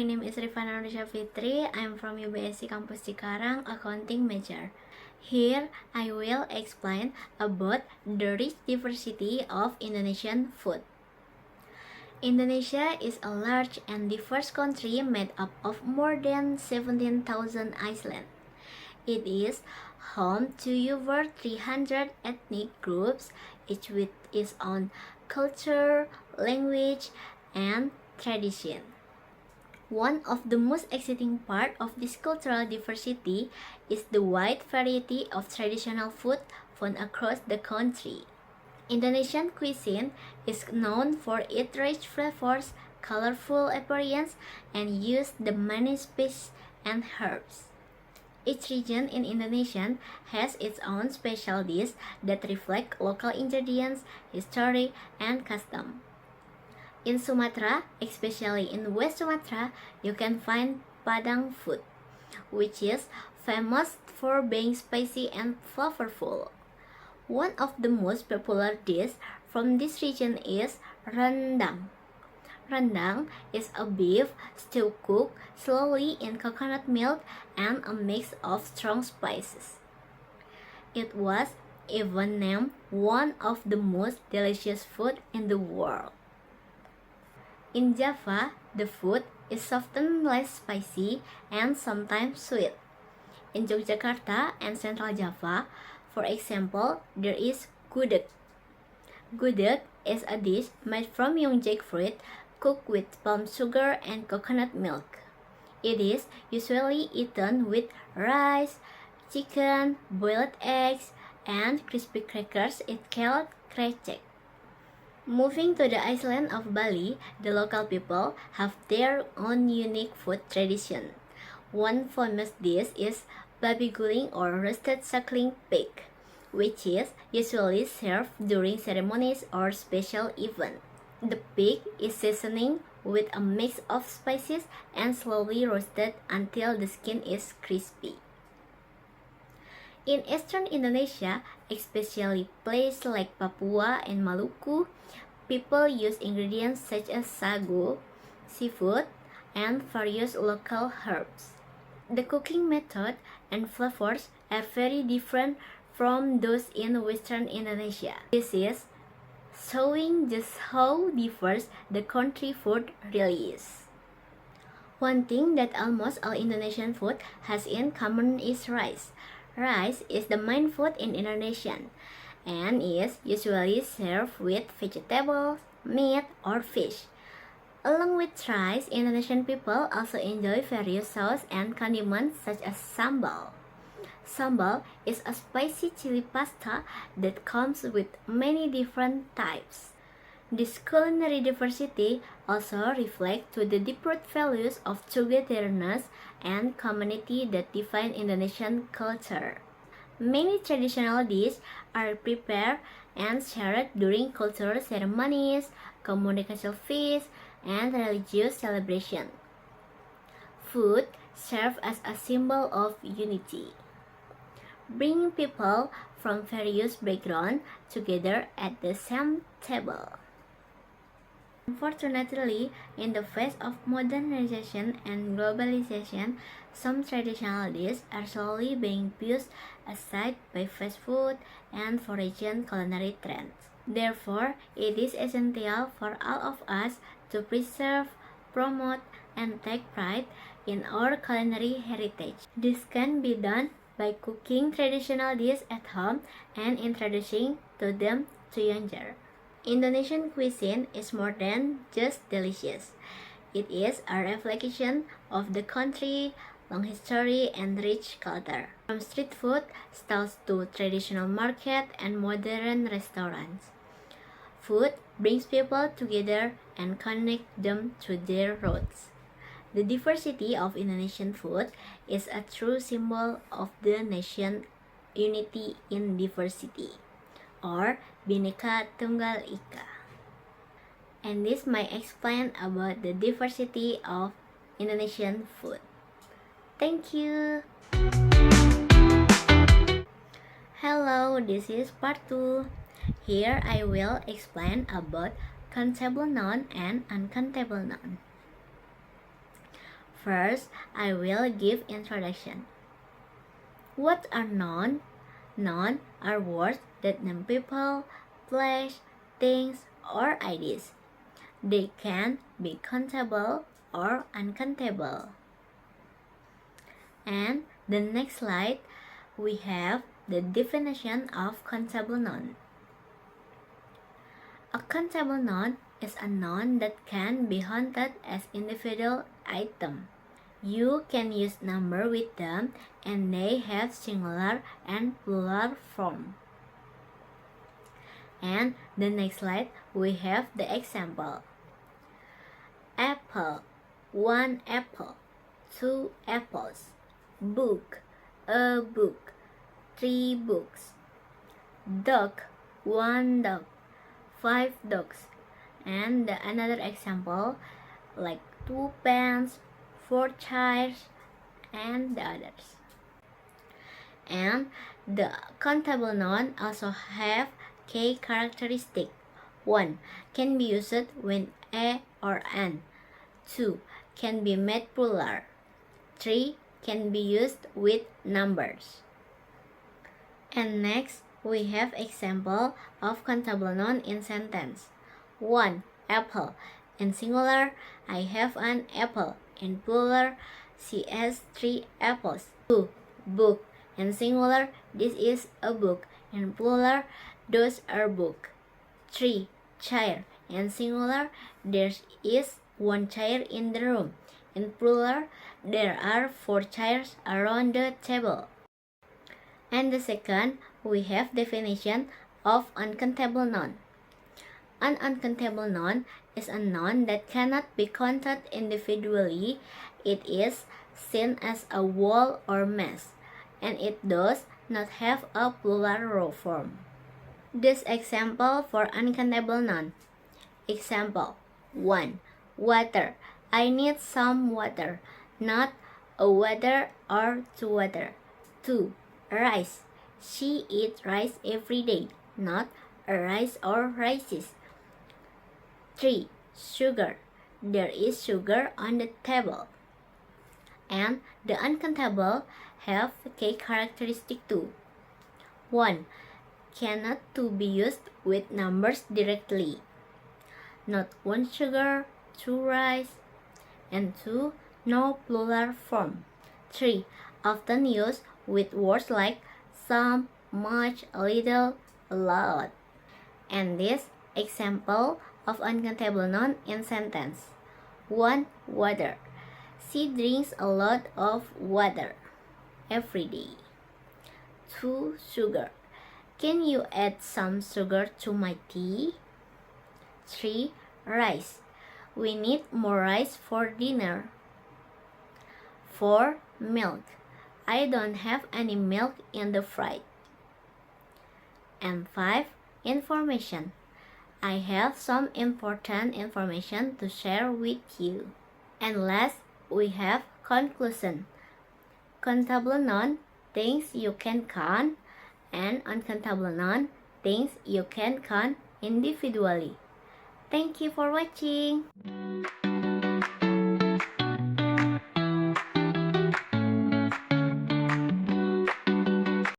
my name is Rifana Nursyah Fitri. I'm from UBSC Kampus Cikarang, accounting major. Here, I will explain about the rich diversity of Indonesian food. Indonesia is a large and diverse country made up of more than 17,000 islands. It is home to over 300 ethnic groups, each with its own culture, language, and tradition. One of the most exciting part of this cultural diversity is the wide variety of traditional food found across the country. Indonesian cuisine is known for its rich flavors, colorful appearance, and use the many spices and herbs. Each region in Indonesia has its own special dish that reflect local ingredients, history, and custom. In Sumatra, especially in West Sumatra, you can find Padang food, which is famous for being spicy and flavorful. One of the most popular dishes from this region is rendang. Rendang is a beef stew cooked slowly in coconut milk and a mix of strong spices. It was even named one of the most delicious food in the world. In Java, the food is often less spicy and sometimes sweet. In Yogyakarta and Central Java, for example, there is gudeg. Gudeg is a dish made from young jackfruit cooked with palm sugar and coconut milk. It is usually eaten with rice, chicken, boiled eggs, and crispy crackers. It called krecek. Moving to the island of Bali, the local people have their own unique food tradition. One famous dish is babi guling or roasted suckling pig, which is usually served during ceremonies or special events. The pig is seasoning with a mix of spices and slowly roasted until the skin is crispy. In eastern Indonesia, especially places like Papua and Maluku, people use ingredients such as sago, seafood, and various local herbs. The cooking method and flavors are very different from those in western Indonesia. This is showing just how diverse the country food really is. One thing that almost all Indonesian food has in common is rice. Rice is the main food in Indonesia and is usually served with vegetables, meat, or fish. Along with rice, Indonesian people also enjoy various sauces and condiments such as sambal. Sambal is a spicy chili pasta that comes with many different types. This culinary diversity also reflects to the deeper values of togetherness and community that define Indonesian culture. Many traditional dishes are prepared and shared during cultural ceremonies, communication feasts, and religious celebrations. Food serves as a symbol of unity, bringing people from various backgrounds together at the same table. Unfortunately, in the face of modernization and globalization, some traditional dishes are slowly being pushed aside by fast food and foreign culinary trends. Therefore, it is essential for all of us to preserve, promote, and take pride in our culinary heritage. This can be done by cooking traditional dishes at home and introducing to them to younger. Indonesian cuisine is more than just delicious. It is a reflection of the country's long history and rich culture. From street food stalls to traditional market and modern restaurants, food brings people together and connects them to their roots. The diversity of Indonesian food is a true symbol of the nation's unity in diversity, or Bhinneka Tunggal Ika. And this might explain about the diversity of Indonesian food. Thank you. Hello, this is part 2. Here I will explain about countable noun and uncountable noun. First, I will give introduction. What are nouns? Nouns are words that name people, place, things, or ideas. They can be countable or uncountable. And the next slide, we have the definition of countable noun. A countable noun is a noun that can be counted as individual item. You can use number with them and they have singular and plural form. And the next slide, we have the example. Apple, 1 apple, 2 apples. Book, a book, 3 books. Dog, 1 dog, 5 dogs. And another example like 2 pens, 4 chairs, and the others. And the countable noun also have key characteristic. 1. Can be used with a or an. 2. Can be made plural. 3. Can be used with numbers. And next, we have example of countable noun in sentence. 1. Apple. In singular, I have an apple. In plural, she has 3 apples. 2. Book. In singular, this is a book. In plural, those are books. 3. Chair. In singular, there is 1 chair in the room. In plural, there are 4 chairs around the table. And the second, we have definition of uncountable noun. An uncountable noun is a noun that cannot be counted individually. It is seen as a whole or mass, and it does not have a plural form. This example for uncountable noun. Example 1. Water. I need some water, not a water or 2 water. 2. Rice. She eats rice every day, not a rice or rices. 3. Sugar. There is sugar on the table. And the uncountable have key characteristic too. 1. Cannot to be used with numbers directly. Not 1 sugar, 2 rice, and 2. No plural form. 3. Often used with words like some, much, a little, a lot. And this example of uncountable noun in sentence. 1. Water. She drinks a lot of water every day. 2. Sugar. Can you add some sugar to my tea? 3. Rice. We need more rice for dinner. 4. Milk. I don't have any milk in the fridge. And 5. Information. I have some important information to share with you. And last, we have conclusion. Countable noun, things you can count, and uncountable noun, things you can count individually. Thank you for watching.